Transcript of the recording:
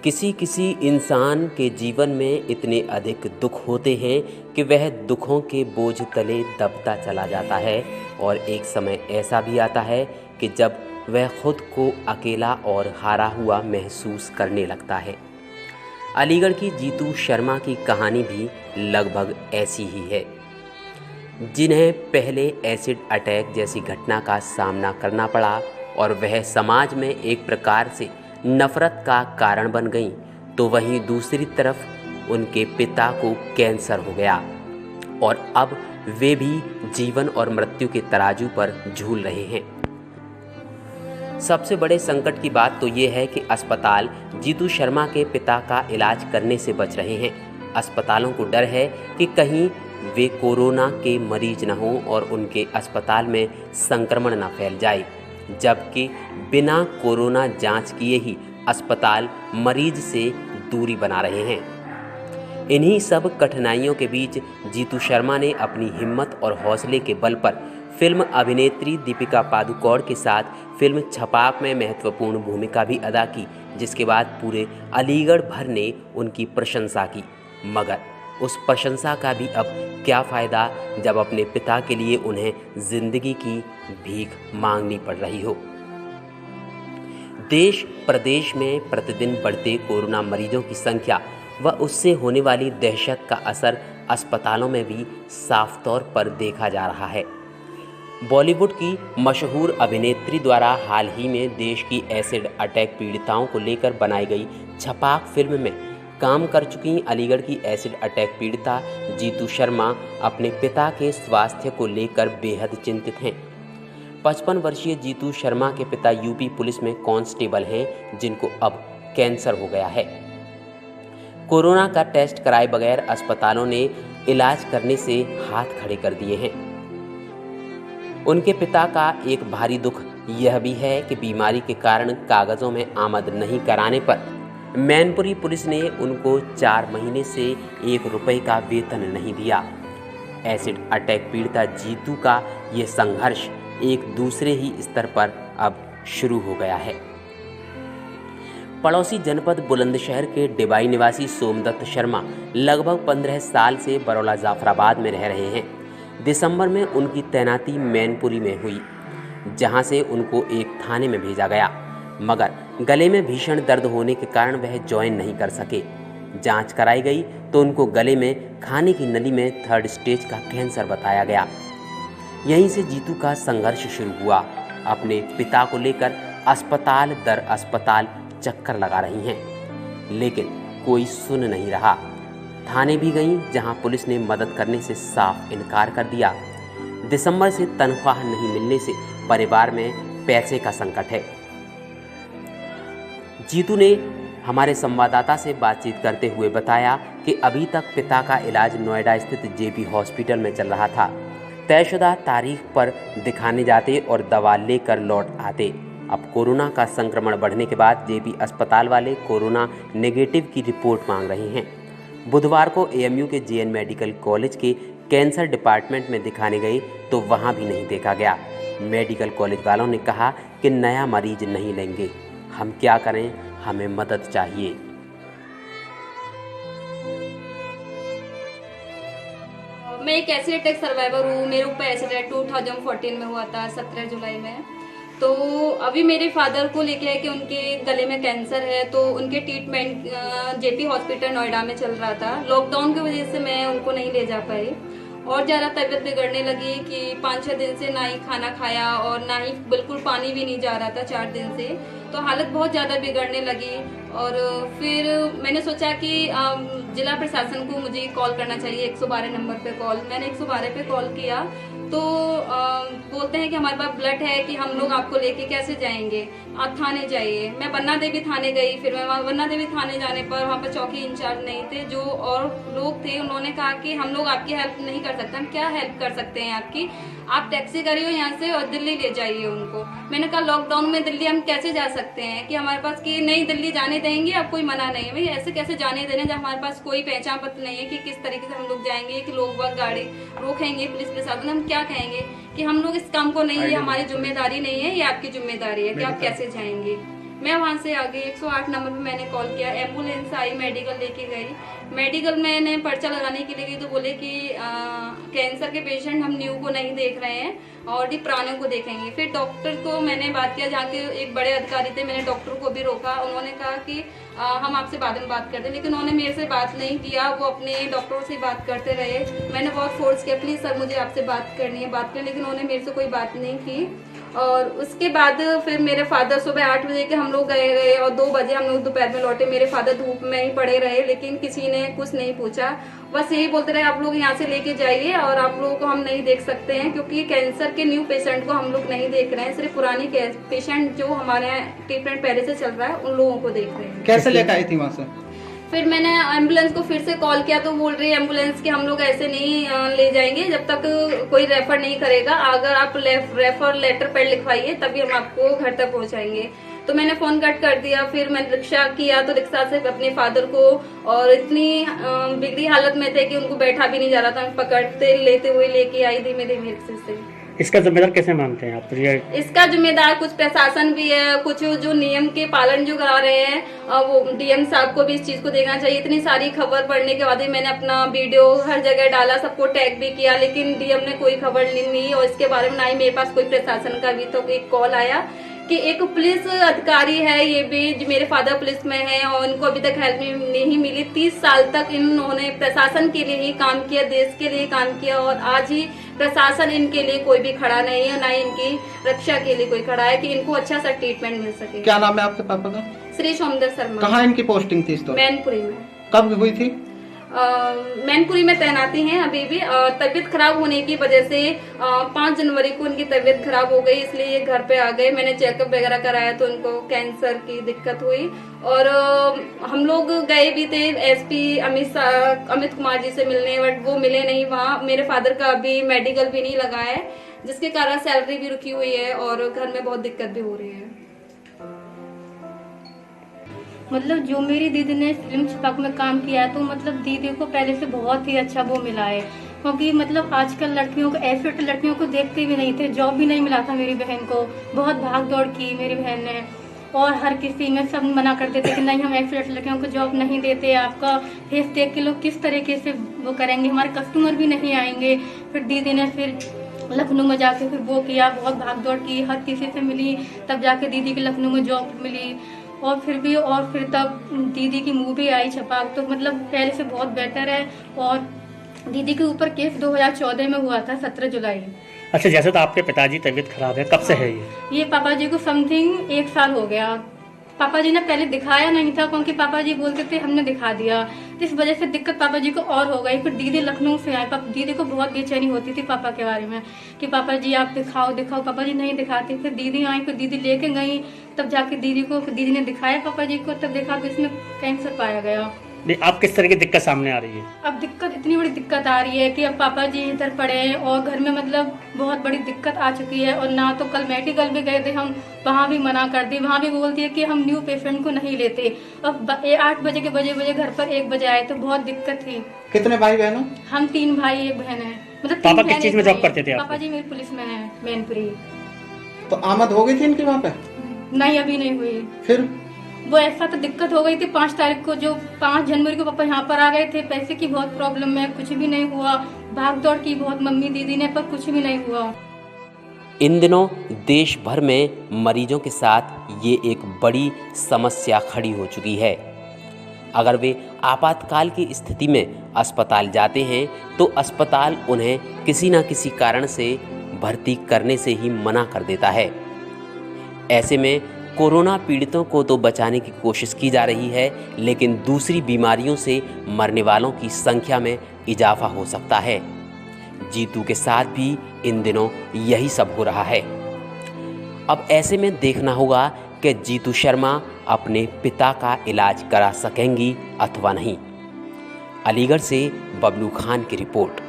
किसी किसी इंसान के जीवन में इतने अधिक दुख होते हैं कि वह दुखों के बोझ तले दबता चला जाता है और एक समय ऐसा भी आता है कि जब वह खुद को अकेला और हारा हुआ महसूस करने लगता है। अलीगढ़ की जीतू शर्मा की कहानी भी लगभग ऐसी ही है, जिन्हें पहले एसिड अटैक जैसी घटना का सामना करना पड़ा और वह समाज में एक प्रकार से नफरत का कारण बन गईं, तो वहीं दूसरी तरफ उनके पिता को कैंसर हो गया और अब वे भी जीवन और मृत्यु के तराजू पर झूल रहे हैं। सबसे बड़े संकट की बात तो ये है कि अस्पताल जीतू शर्मा के पिता का इलाज करने से बच रहे हैं। अस्पतालों को डर है कि कहीं वे कोरोना के मरीज न हों और उनके अस्पताल में संक्रमण न फैल जाए, जबकि बिना कोरोना जांच किए ही अस्पताल मरीज से दूरी बना रहे हैं। इन्हीं सब कठिनाइयों के बीच जीतू शर्मा ने अपनी हिम्मत और हौसले के बल पर फिल्म अभिनेत्री दीपिका पादुकोण के साथ फिल्म छपाक में महत्वपूर्ण भूमिका भी अदा की, जिसके बाद पूरे अलीगढ़ भर ने उनकी प्रशंसा की। मगर उस प्रशंसा का भी अब क्या फ़ायदा जब अपने पिता के लिए उन्हें जिंदगी की भीख मांगनी पड़ रही हो। देश प्रदेश में प्रतिदिन बढ़ते कोरोना मरीजों की संख्या व उससे होने वाली दहशत का असर अस्पतालों में भी साफ तौर पर देखा जा रहा है। बॉलीवुड की मशहूर अभिनेत्री द्वारा हाल ही में देश की एसिड अटैक पीड़िताओं को लेकर बनाई गई छपाक फिल्म में काम कर चुकी अलीगढ़ की एसिड अटैक पीड़िता जीतू शर्मा अपने पिता के स्वास्थ्य को लेकर बेहद चिंतित हैं। 55 वर्षीय जीतू शर्मा के पिता यूपी पुलिस में कांस्टेबल हैं, जिनको अब कैंसर हो गया है। कोरोना का टेस्ट कराए बगैर अस्पतालों ने इलाज करने से हाथ खड़े कर दिए हैं। उनके पिता का एक भारी दुख यह भी है कि बीमारी के कारण कागजों में आमद नहीं कराने पर मैनपुरी पुलिस ने उनको 4 महीने से 1 रुपये का वेतन नहीं दिया। एसिड अटैक पीड़िता जीतू का ये संघर्ष एक दूसरे ही स्तर पर अब शुरू हो गया है। पड़ोसी जनपद बुलंदशहर के डिबाई निवासी सोमदत्त शर्मा लगभग 15 साल से बरौला जाफराबाद में रह रहे हैं। दिसंबर में उनकी तैनाती मैनपुरी में हुई, जहां से उनको एक थाने में भेजा गया, मगर गले में भीषण दर्द होने के कारण वह ज्वाइन नहीं कर सके। जांच कराई गई तो उनको गले में खाने की नली में 3rd स्टेज का कैंसर बताया गया। यहीं से जीतू का संघर्ष शुरू हुआ। अपने पिता को लेकर अस्पताल दर अस्पताल चक्कर लगा रही हैं, लेकिन कोई सुन नहीं रहा। थाने भी गईं, जहां पुलिस ने मदद करने से साफ इनकार कर दिया। दिसंबर से तनख्वाह नहीं मिलने से परिवार में पैसे का संकट है। जीतू ने हमारे संवाददाता से बातचीत करते हुए बताया कि अभी तक पिता का इलाज नोएडा स्थित जेपी हॉस्पिटल में चल रहा था। तयशुदा तारीख पर दिखाने जाते और दवा लेकर लौट आते। अब कोरोना का संक्रमण बढ़ने के बाद जेपी अस्पताल वाले कोरोना नेगेटिव की रिपोर्ट मांग रहे हैं। बुधवार को एएमयू के जेएन मेडिकल कॉलेज के कैंसर डिपार्टमेंट में दिखाने गए तो वहां भी नहीं देखा गया। मेडिकल कॉलेज वालों ने कहा कि नया मरीज नहीं लेंगे। हम क्या करें, हमें मदद चाहिए। मैं एक एसिड अटैक सर्वाइवर हूँ। मेरे ऊपर एसिड अटैक 2014 में हुआ था, 17 जुलाई में। तो अभी मेरे फादर को लेके है कि उनके गले में कैंसर है, तो उनके ट्रीटमेंट जेपी हॉस्पिटल नोएडा में चल रहा था। लॉकडाउन की वजह से मैं उनको नहीं ले जा पाई और ज़्यादा तबीयत बिगड़ने लगी कि 5-6 दिन से ना ही खाना खाया और ना ही बिल्कुल पानी भी नहीं जा रहा था 4 दिन से। तो हालत बहुत ज़्यादा बिगड़ने लगी और फिर मैंने सोचा कि जिला प्रशासन को मुझे कॉल करना चाहिए, 112 नंबर पे कॉल। मैंने 112 पे कॉल किया तो बोलते हैं कि हमारे पास ब्लड है कि हम लोग आपको लेके कैसे जाएंगे, आप थाने जाइए। मैं बन्ना देवी थाने गई। फिर मैं वहाँ बन्ना देवी थाने जाने पर वहाँ पर चौकी इंचार्ज नहीं थे, जो और लोग थे। उन्होंने कहा कि हम लोग आपकी हेल्प नहीं कर सकते। हम क्या हेल्प कर सकते हैं आपकी, आप टैक्सी करिए यहाँ से और दिल्ली ले जाइए उनको। मैंने कहा लॉकडाउन में दिल्ली हम कैसे जा सकते हैं कि हमारे पास कि नहीं दिल्ली जाने देंगे, अब कोई मना नहीं है। भाई ऐसे कैसे जाने दे रहे हैं जब हमारे पास कोई पहचान पत्र नहीं है कि किस तरीके से हम लोग जाएंगे, कि लोग वक्त गाड़ी रोकेंगे, पुलिस प्रशासन। हम क्या कहेंगे कि हम लोग इस काम को नहीं, ये हमारी जिम्मेदारी नहीं है, ये आपकी जिम्मेदारी है कि आप कैसे जाएंगे। मैं वहाँ से आगे 108 नंबर पे मैंने कॉल किया, एम्बुलेंस आई, मेडिकल लेके गई। मेडिकल मैंने पर्चा लगाने के लिए गई तो बोले कि कैंसर के पेशेंट हम न्यू को नहीं देख रहे हैं और पुराने को देखेंगे। फिर डॉक्टर को मैंने बात किया, जहाँ के एक बड़े अधिकारी थे, मैंने डॉक्टर को भी रोका। उन्होंने कहा कि हम आपसे बाद में बात करते हैं, लेकिन उन्होंने मेरे से बात नहीं किया, वो अपने डॉक्टरों से बात करते रहे। मैंने बहुत फोर्स किया, प्लीज़ सर मुझे आपसे बात करनी है, बात करें, लेकिन उन्होंने मेरे से कोई बात नहीं की। और उसके बाद फिर मेरे फादर सुबह 8 बजे के हम लोग गए और 2 बजे हम लोग दोपहर में लौटे। मेरे फादर धूप में ही पड़े रहे, लेकिन किसी ने कुछ नहीं पूछा, बस यही बोलते रहे आप लोग यहाँ से लेके जाइए और आप लोगों को हम नहीं देख सकते हैं, क्योंकि कैंसर के न्यू पेशेंट को हम लोग नहीं देख रहे हैं, सिर्फ पुरानी पेशेंट जो हमारे यहाँ ट्रीटमेंट पहले से चल रहा है उन लोगों को देख रहे हैं। कैसे लेकर आई थी वहाँ से? फिर मैंने एम्बुलेंस को फिर से कॉल किया तो बोल रही है एम्बुलेंस कि हम लोग ऐसे नहीं ले जाएंगे जब तक कोई रेफर नहीं करेगा, अगर आप रेफर लेटर पैड लिखवाइए तभी हम आपको घर तक पहुंचाएंगे। तो मैंने फोन कट कर दिया। फिर मैंने रिक्शा किया तो रिक्शा से अपने फादर को, और इतनी बिगड़ी हालत में थे कि उनको बैठा भी नहीं जा रहा था, पकड़ते लेते हुए लेके आई धीमे धीमे रिक्शे से। इसका जिम्मेदार कैसे मानते हैं आप? इसका जिम्मेदार कुछ प्रशासन भी है, कुछ जो नियम के पालन जो करा रहे हैं, वो डीएम साहब को भी इस चीज को देखना चाहिए। इतनी सारी खबर पढ़ने के बाद ही मैंने अपना वीडियो हर जगह डाला, सबको टैग भी किया, लेकिन डीएम ने कोई खबर नहीं ली और इसके बारे में ना ही मेरे पास कोई प्रशासन का भी तो एक कॉल आया कि एक पुलिस अधिकारी है, ये भी मेरे फादर पुलिस में है और उनको अभी तक हेल्प नहीं मिली। 30 साल तक इन्होंने प्रशासन के लिए ही काम किया, देश के लिए काम किया, और आज ही प्रशासन इनके लिए कोई भी खड़ा नहीं है, ना ही इनकी रक्षा के लिए कोई खड़ा है कि इनको अच्छा सा ट्रीटमेंट मिल सके। क्या नाम है आपके पापा का? श्री सोमदर शर्मा। कहाँ इनकी पोस्टिंग थी इस दौरान? मैनपुरी में। कब हुई थी? मैनपुरी में तैनाती हैं अभी भी। तबीयत खराब होने की वजह से 5 जनवरी को उनकी तबीयत खराब हो गई, इसलिए ये घर पे आ गए। मैंने चेकअप वगैरह कराया तो उनको कैंसर की दिक्कत हुई, और हम लोग गए भी थे एसपी अमित कुमार जी से मिलने, बट वो मिले नहीं वहाँ। मेरे फादर का अभी मेडिकल भी नहीं लगा है, जिसके कारण सैलरी भी रुकी हुई है और घर में बहुत दिक्कत भी हो रही है। मतलब जो मेरी दीदी ने फिल्म छपक में काम किया है, तो मतलब दीदी को पहले से बहुत ही अच्छा वो मिला है, क्योंकि मतलब आजकल लड़कियों को, ऐसे लड़कियों को देखते भी नहीं थे, जॉब भी नहीं मिला था मेरी बहन को। बहुत भाग दौड़ की मेरी बहन ने, और हर किसी में सब मना कर देते कि नहीं हम एक्सीडेंट लड़कियों को जॉब नहीं देते, आपका फेस देख के लोग किस तरीके से वो करेंगे, हमारे कस्टमर भी नहीं आएंगे। फिर दीदी ने फिर लखनऊ में जाके फिर वो किया, बहुत भाग दौड़ की, हर किसी से मिली, तब जाके दीदी की लखनऊ में जॉब मिली। और फिर तब दीदी की मूवी आई छपाक, तो मतलब पहले से बहुत बेटर है। और दीदी के ऊपर केस 2014 में हुआ था, 17 जुलाई। अच्छा, जैसे तो आपके पिताजी तबीयत खराब है, कब से है ये? पापा जी को समथिंग 1 साल हो गया। पापा जी ने पहले दिखाया नहीं था, क्योंकि पापा जी बोलते थे हमने दिखा दिया, इस वजह से दिक्कत पापा जी को और हो गई। फिर दीदी लखनऊ से आए, दीदी को बहुत बेचैनी होती थी पापा के बारे में कि पापा जी आप दिखाओ दिखाओ, पापा जी नहीं दिखाते। फिर दीदी आई, फिर दीदी लेके गई, तब जाके दीदी ने दिखाया पापा जी को, तब देखा तो इसमें कैंसर पाया गया। आप किस तरह की दिक्कत सामने आ रही है? अब दिक्कत इतनी बड़ी दिक्कत आ रही है कि अब पापा जी इधर पड़े हैं और घर में मतलब बहुत बड़ी दिक्कत आ चुकी है। और ना तो कल मेडिकल भी गए थे हम, वहाँ भी मना कर दी, वहाँ भी बोलती है कि हम न्यू पेशेंट को नहीं लेते। अब 8 बजे के बजे घर पर 1 बजे आए, तो बहुत दिक्कत थी। कितने भाई बहन हो? हम 3 भाई 1 बहन है। मतलब पापा किस चीज में जॉब करते थे? पापा जी मेरे पुलिस में है, मैनपुरी। तो आमद हो गई थी इनकी वहाँ पे? नहीं, अभी नहीं हुई। फिर वो ऐसा तो दिक्कत हो गई थी 5 तारीख को, जो 5 जनवरी को पापा यहाँ पर आ गए थे। पैसे की बहुत प्रॉब्लम है, कुछ भी नहीं हुआ, भाग दौड़ की बहुत मम्मी दीदी ने, पर कुछ भी नहीं हुआ। इन दिनों देश भर में मरीजों के साथ ये एक बड़ी समस्या खड़ी हो चुकी है। अगर वे आपातकाल की स्थिति में अस्पताल जाते हैं तो अस्पताल उन्हें किसी न किसी कारण से भर्ती करने से ही मना कर देता है। ऐसे में कोरोना पीड़ितों को तो बचाने की कोशिश की जा रही है, लेकिन दूसरी बीमारियों से मरने वालों की संख्या में इजाफा हो सकता है। जीतू के साथ भी इन दिनों यही सब हो रहा है। अब ऐसे में देखना होगा कि जीतू शर्मा अपने पिता का इलाज करा सकेंगी अथवा नहीं। अलीगढ़ से बबलू खान की रिपोर्ट।